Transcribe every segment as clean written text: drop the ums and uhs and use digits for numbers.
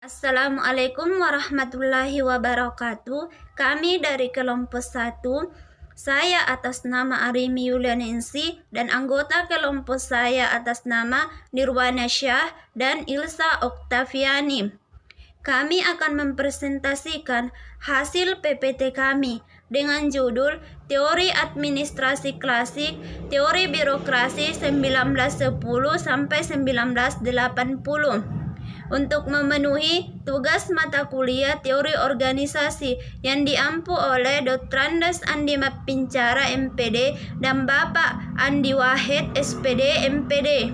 Assalamualaikum warahmatullahi wabarakatuh. Kami dari kelompok 1. Saya atas nama Arimi Yulianingsi dan anggota kelompok saya atas nama Nirwana Syah dan Ilsa Oktaviani. Kami akan mempresentasikan hasil PPT kami dengan judul Teori Administrasi Klasik, Teori Birokrasi 1910 sampai 1980. Untuk memenuhi tugas mata kuliah teori organisasi yang diampu oleh Dr. Andes Andi Mapincara MPD dan Bapak Andi Wahid SPD MPD.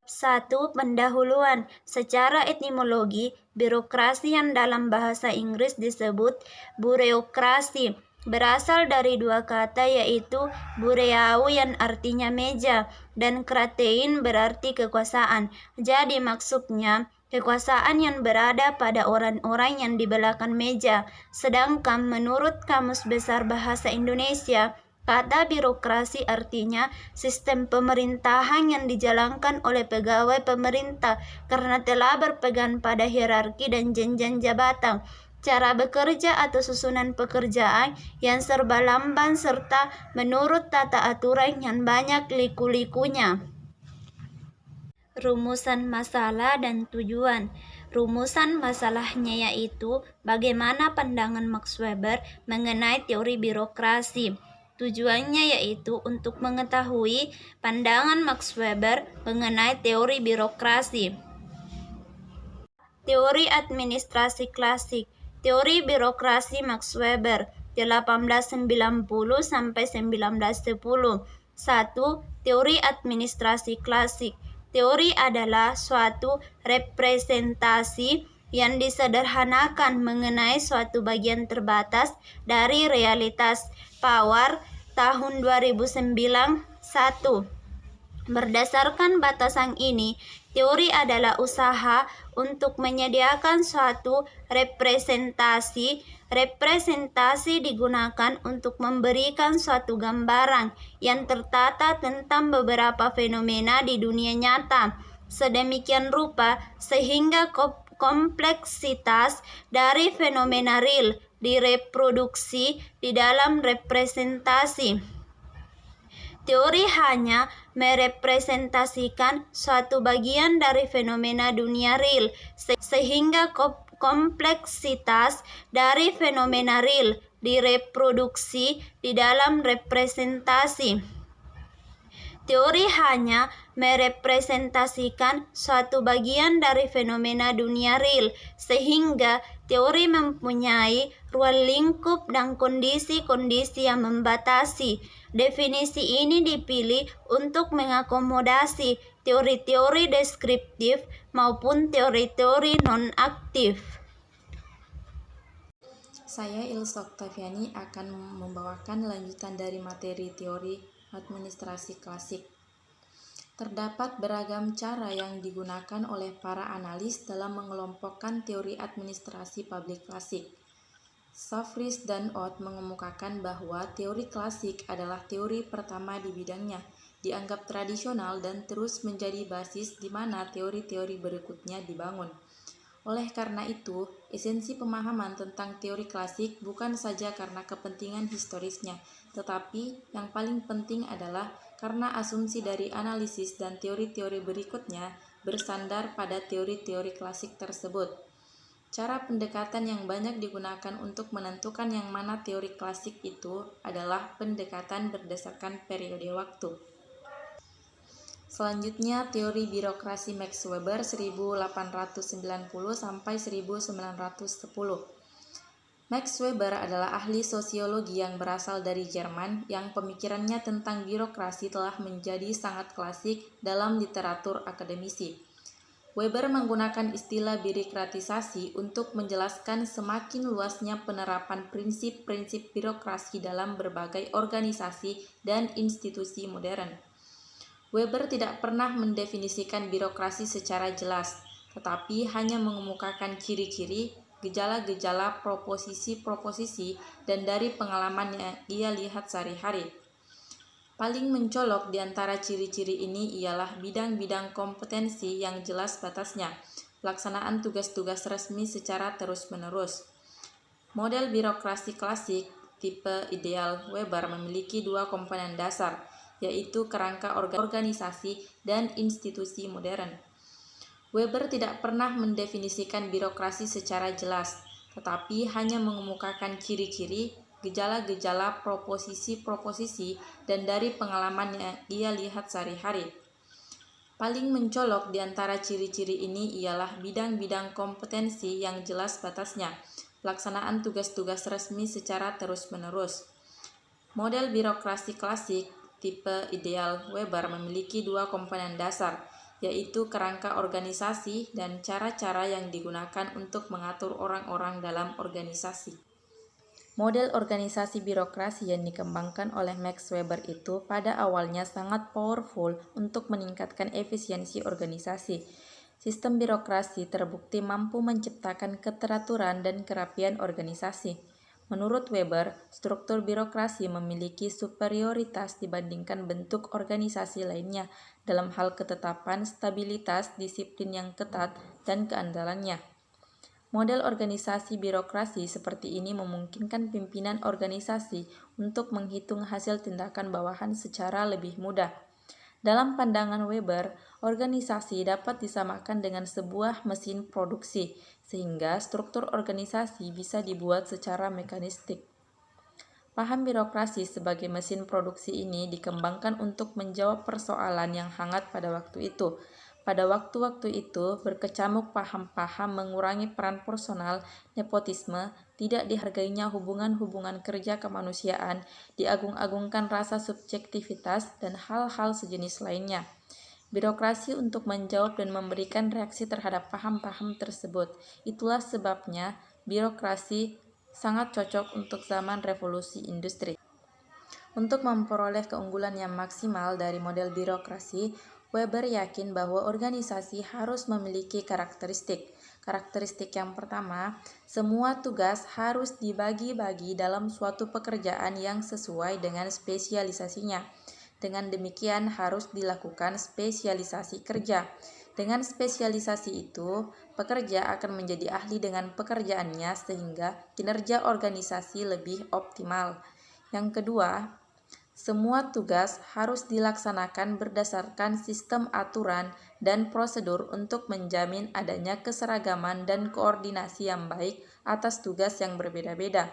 1. Pendahuluan. Secara etimologi, birokrasi yang dalam bahasa Inggris disebut bureaukrasi berasal dari dua kata, yaitu bureau yang artinya meja dan kratein berarti kekuasaan. Jadi maksudnya kekuasaan yang berada pada orang-orang yang di belakang meja. Sedangkan menurut Kamus Besar Bahasa Indonesia, kata birokrasi artinya sistem pemerintahan yang dijalankan oleh pegawai pemerintah karena telah berpegang pada hierarki dan jenjang jabatan, cara bekerja atau susunan pekerjaan yang serba lamban serta menurut tata aturan yang banyak liku-likunya. Rumusan masalah dan tujuan. Rumusan masalahnya yaitu bagaimana pandangan Max Weber mengenai teori birokrasi. Tujuannya yaitu untuk mengetahui pandangan Max Weber mengenai teori birokrasi. Teori administrasi klasik. Teori birokrasi Max Weber 1890 sampai 1910. 1. Teori administrasi klasik. Teori adalah suatu representasi yang disederhanakan mengenai suatu bagian terbatas dari realitas. Power tahun 2009. 1. Berdasarkan batasan ini, teori adalah usaha untuk menyediakan suatu representasi. Representasi digunakan untuk memberikan suatu gambaran yang tertata tentang beberapa fenomena di dunia nyata, sedemikian rupa sehingga kompleksitas dari fenomena real direproduksi di dalam representasi. Teori hanya merepresentasikan suatu bagian dari fenomena dunia real, sehingga kompleksitas dari fenomena real direproduksi di dalam representasi. Teori hanya merepresentasikan suatu bagian dari fenomena dunia real, sehingga teori mempunyai ruang lingkup dan kondisi-kondisi yang membatasi. Definisi ini dipilih untuk mengakomodasi teori-teori deskriptif maupun teori-teori non-aktif. Saya Ilsa Oktaviani akan membawakan lanjutan dari materi teori administrasi klasik. Terdapat beragam cara yang digunakan oleh para analis dalam mengelompokkan teori administrasi publik klasik. Savris dan Ott mengemukakan bahwa teori klasik adalah teori pertama di bidangnya, dianggap tradisional dan terus menjadi basis di mana teori-teori berikutnya dibangun. Oleh karena itu, esensi pemahaman tentang teori klasik bukan saja karena kepentingan historisnya, tetapi yang paling penting adalah karena asumsi dari analisis dan teori-teori berikutnya bersandar pada teori-teori klasik tersebut. Cara pendekatan yang banyak digunakan untuk menentukan yang mana teori klasik itu adalah pendekatan berdasarkan periode waktu. Selanjutnya, teori birokrasi Max Weber 1890 sampai 1910. Max Weber adalah ahli sosiologi yang berasal dari Jerman yang pemikirannya tentang birokrasi telah menjadi sangat klasik dalam literatur akademisi. Weber menggunakan istilah birokratisasi untuk menjelaskan semakin luasnya penerapan prinsip-prinsip birokrasi dalam berbagai organisasi dan institusi modern. Weber tidak pernah mendefinisikan birokrasi secara jelas, tetapi hanya mengemukakan ciri-ciri, gejala-gejala, proposisi-proposisi, dan dari pengalaman yang ia lihat sehari-hari. Paling mencolok di antara ciri-ciri ini ialah bidang-bidang kompetensi yang jelas batasnya. pelaksanaan tugas-tugas resmi secara terus-menerus. Model birokrasi klasik tipe ideal Weber memiliki dua komponen dasar, yaitu kerangka organisasi dan institusi modern. Weber tidak pernah mendefinisikan birokrasi secara jelas, tetapi hanya mengemukakan ciri-ciri, gejala-gejala, proposisi-proposisi, dan dari pengalaman yang ia lihat sehari-hari. Paling mencolok di antara ciri-ciri ini ialah bidang-bidang kompetensi yang jelas batasnya, pelaksanaan tugas-tugas resmi secara terus-menerus. Model birokrasi klasik tipe ideal Weber memiliki dua komponen dasar, yaitu kerangka organisasi dan cara-cara yang digunakan untuk mengatur orang-orang dalam organisasi. Model organisasi birokrasi yang dikembangkan oleh Max Weber itu pada awalnya sangat powerful untuk meningkatkan efisiensi organisasi. Sistem birokrasi terbukti mampu menciptakan keteraturan dan kerapian organisasi. Menurut Weber, struktur birokrasi memiliki superioritas dibandingkan bentuk organisasi lainnya dalam hal ketetapan, stabilitas, disiplin yang ketat, dan keandalannya. Model organisasi birokrasi seperti ini memungkinkan pimpinan organisasi untuk menghitung hasil tindakan bawahan secara lebih mudah. Dalam pandangan Weber, organisasi dapat disamakan dengan sebuah mesin produksi, sehingga struktur organisasi bisa dibuat secara mekanistik. Paham birokrasi sebagai mesin produksi ini dikembangkan untuk menjawab persoalan yang hangat pada waktu itu. Pada waktu-waktu itu, berkecamuk paham-paham mengurangi peran personal, nepotisme, tidak dihargainya hubungan-hubungan kerja kemanusiaan, diagung-agungkan rasa subjektivitas, dan hal-hal sejenis lainnya. Birokrasi untuk menjawab dan memberikan reaksi terhadap paham-paham tersebut. Itulah sebabnya birokrasi sangat cocok untuk zaman revolusi industri. Untuk memperoleh keunggulan yang maksimal dari model birokrasi, Weber yakin bahwa organisasi harus memiliki karakteristik. Karakteristik yang pertama, semua tugas harus dibagi-bagi dalam suatu pekerjaan yang sesuai dengan spesialisasinya. Dengan demikian harus dilakukan spesialisasi kerja. Dengan spesialisasi itu, pekerja akan menjadi ahli dengan pekerjaannya sehingga kinerja organisasi lebih optimal. Yang kedua, semua tugas harus dilaksanakan berdasarkan sistem aturan dan prosedur untuk menjamin adanya keseragaman dan koordinasi yang baik atas tugas yang berbeda-beda.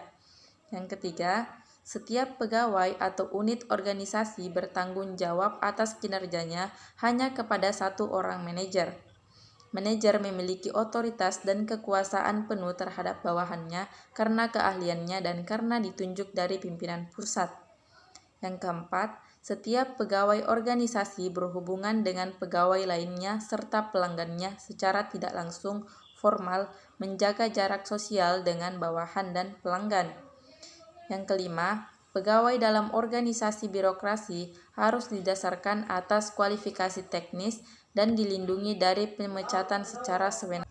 Yang ketiga, setiap pegawai atau unit organisasi bertanggung jawab atas kinerjanya hanya kepada satu orang manajer. Manajer memiliki otoritas dan kekuasaan penuh terhadap bawahannya karena keahliannya dan karena ditunjuk dari pimpinan pusat. Yang keempat, setiap pegawai organisasi berhubungan dengan pegawai lainnya serta pelanggannya secara tidak langsung, formal, menjaga jarak sosial dengan bawahan dan pelanggan. Yang kelima, pegawai dalam organisasi birokrasi harus didasarkan atas kualifikasi teknis dan dilindungi dari pemecatan secara sewenang.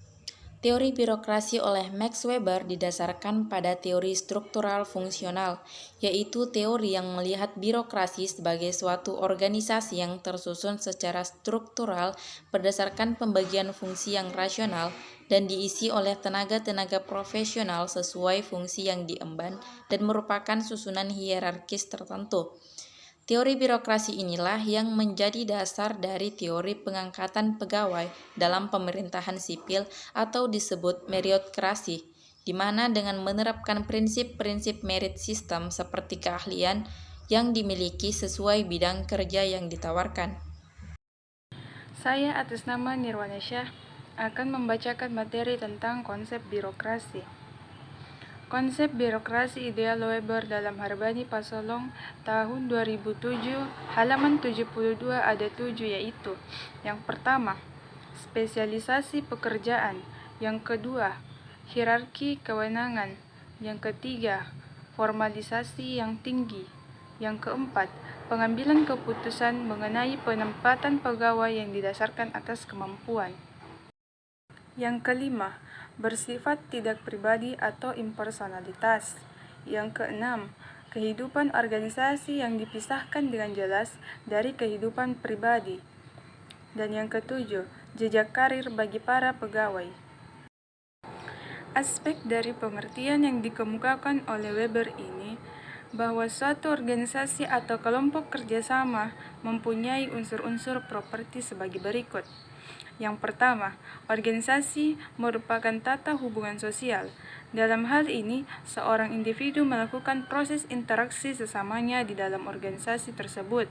Teori birokrasi oleh Max Weber didasarkan pada teori struktural fungsional, yaitu teori yang melihat birokrasi sebagai suatu organisasi yang tersusun secara struktural berdasarkan pembagian fungsi yang rasional dan diisi oleh tenaga-tenaga profesional sesuai fungsi yang diemban dan merupakan susunan hierarkis tertentu. Teori birokrasi inilah yang menjadi dasar dari teori pengangkatan pegawai dalam pemerintahan sipil atau disebut meritokrasi, di mana dengan menerapkan prinsip-prinsip merit system seperti keahlian yang dimiliki sesuai bidang kerja yang ditawarkan. Saya atas nama Nirwana Syah akan membacakan materi tentang konsep birokrasi. Konsep birokrasi ideal Weber dalam Harbani Pasolong tahun 2007 halaman 72 ada 7 yaitu: yang pertama, spesialisasi pekerjaan; yang kedua, hierarki kewenangan; yang ketiga, formalisasi yang tinggi; yang keempat, pengambilan keputusan mengenai penempatan pegawai yang didasarkan atas kemampuan; yang kelima, bersifat tidak pribadi atau impersonalitas; yang keenam, kehidupan organisasi yang dipisahkan dengan jelas dari kehidupan pribadi; dan yang ketujuh, jejak karir bagi para pegawai. Aspek dari pengertian yang dikemukakan oleh Weber ini bahwa suatu organisasi atau kelompok kerjasama mempunyai unsur-unsur properti sebagai berikut. Yang pertama, organisasi merupakan tata hubungan sosial. Dalam hal ini, seorang individu melakukan proses interaksi sesamanya di dalam organisasi tersebut.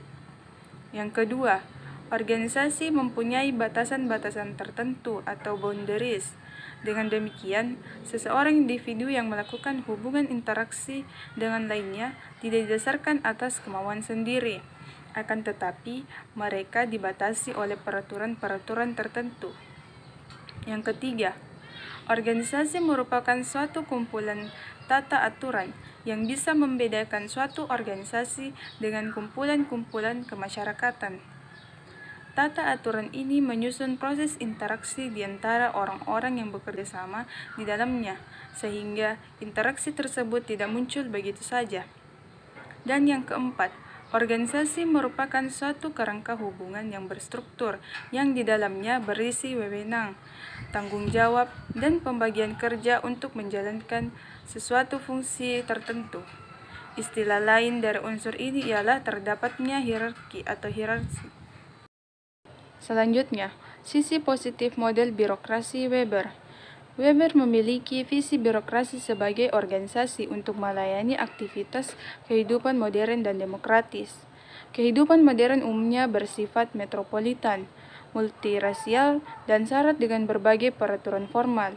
Yang kedua, organisasi mempunyai batasan-batasan tertentu atau boundaries. Dengan demikian, seseorang individu yang melakukan hubungan interaksi dengan lainnya tidak didasarkan atas kemauan sendiri, akan tetapi mereka dibatasi oleh peraturan-peraturan tertentu. Yang ketiga, organisasi merupakan suatu kumpulan tata aturan yang bisa membedakan suatu organisasi dengan kumpulan-kumpulan kemasyarakatan. Tata aturan ini menyusun proses interaksi di antara orang-orang yang bekerja sama di dalamnya, sehingga interaksi tersebut tidak muncul begitu saja. Dan yang keempat, organisasi merupakan suatu kerangka hubungan yang berstruktur, yang di dalamnya berisi wewenang, tanggung jawab, dan pembagian kerja untuk menjalankan sesuatu fungsi tertentu. Istilah lain dari unsur ini ialah terdapatnya hierarki atau hierarki. Selanjutnya, sisi positif model birokrasi Weber. Weber memiliki visi birokrasi sebagai organisasi untuk melayani aktivitas kehidupan modern dan demokratis. Kehidupan modern umumnya bersifat metropolitan, multirasial, dan syarat dengan berbagai peraturan formal.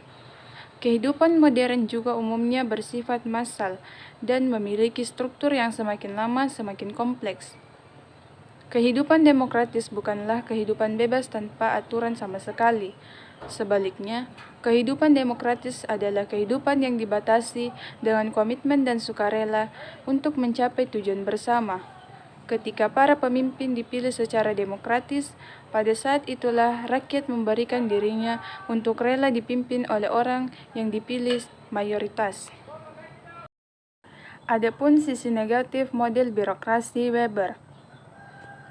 Kehidupan modern juga umumnya bersifat massal dan memiliki struktur yang semakin lama semakin kompleks. Kehidupan demokratis bukanlah kehidupan bebas tanpa aturan sama sekali. Sebaliknya, kehidupan demokratis adalah kehidupan yang dibatasi dengan komitmen dan sukarela untuk mencapai tujuan bersama. Ketika para pemimpin dipilih secara demokratis, pada saat itulah rakyat memberikan dirinya untuk rela dipimpin oleh orang yang dipilih mayoritas. Adapun sisi negatif model birokrasi Weber.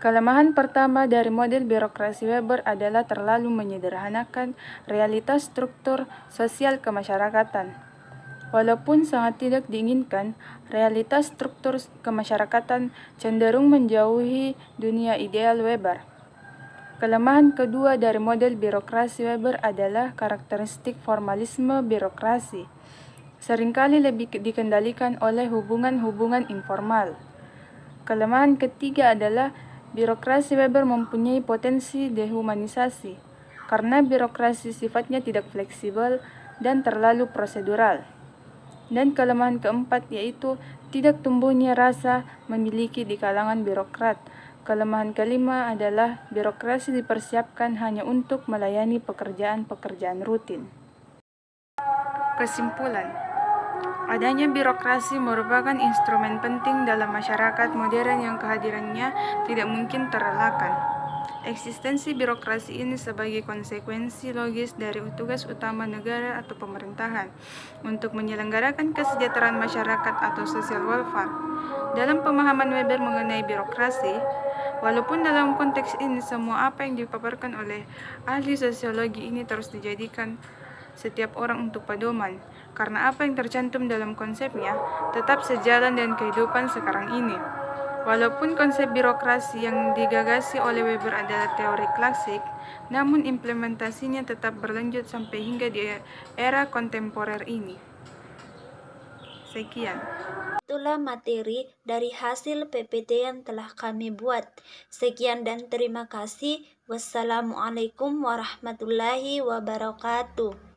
Kelemahan pertama dari model birokrasi Weber adalah terlalu menyederhanakan realitas struktur sosial kemasyarakatan. Walaupun sangat tidak diinginkan, realitas struktur kemasyarakatan cenderung menjauhi dunia ideal Weber. Kelemahan kedua dari model birokrasi Weber adalah karakteristik formalisme birokrasi. Seringkali lebih dikendalikan oleh hubungan-hubungan informal. Kelemahan ketiga adalah birokrasi Weber mempunyai potensi dehumanisasi, karena birokrasi sifatnya tidak fleksibel dan terlalu prosedural. Dan kelemahan keempat yaitu tidak tumbuhnya rasa memiliki di kalangan birokrat. Kelemahan kelima adalah birokrasi dipersiapkan hanya untuk melayani pekerjaan-pekerjaan rutin. Kesimpulan, adanya birokrasi merupakan instrumen penting dalam masyarakat modern yang kehadirannya tidak mungkin terelakkan. Eksistensi birokrasi ini sebagai konsekuensi logis dari tugas utama negara atau pemerintahan untuk menyelenggarakan kesejahteraan masyarakat atau social welfare. Dalam pemahaman Weber mengenai birokrasi, walaupun dalam konteks ini semua apa yang dipaparkan oleh ahli sosiologi ini terus dijadikan setiap orang untuk pedoman, karena apa yang tercantum dalam konsepnya tetap sejalan dengan kehidupan sekarang ini. Walaupun konsep birokrasi yang digagasi oleh Weber adalah teori klasik, namun implementasinya tetap berlanjut sampai hingga di era kontemporer ini. Sekian. Itulah materi dari hasil PPT yang telah kami buat. Sekian dan terima kasih. Wassalamualaikum warahmatullahi wabarakatuh.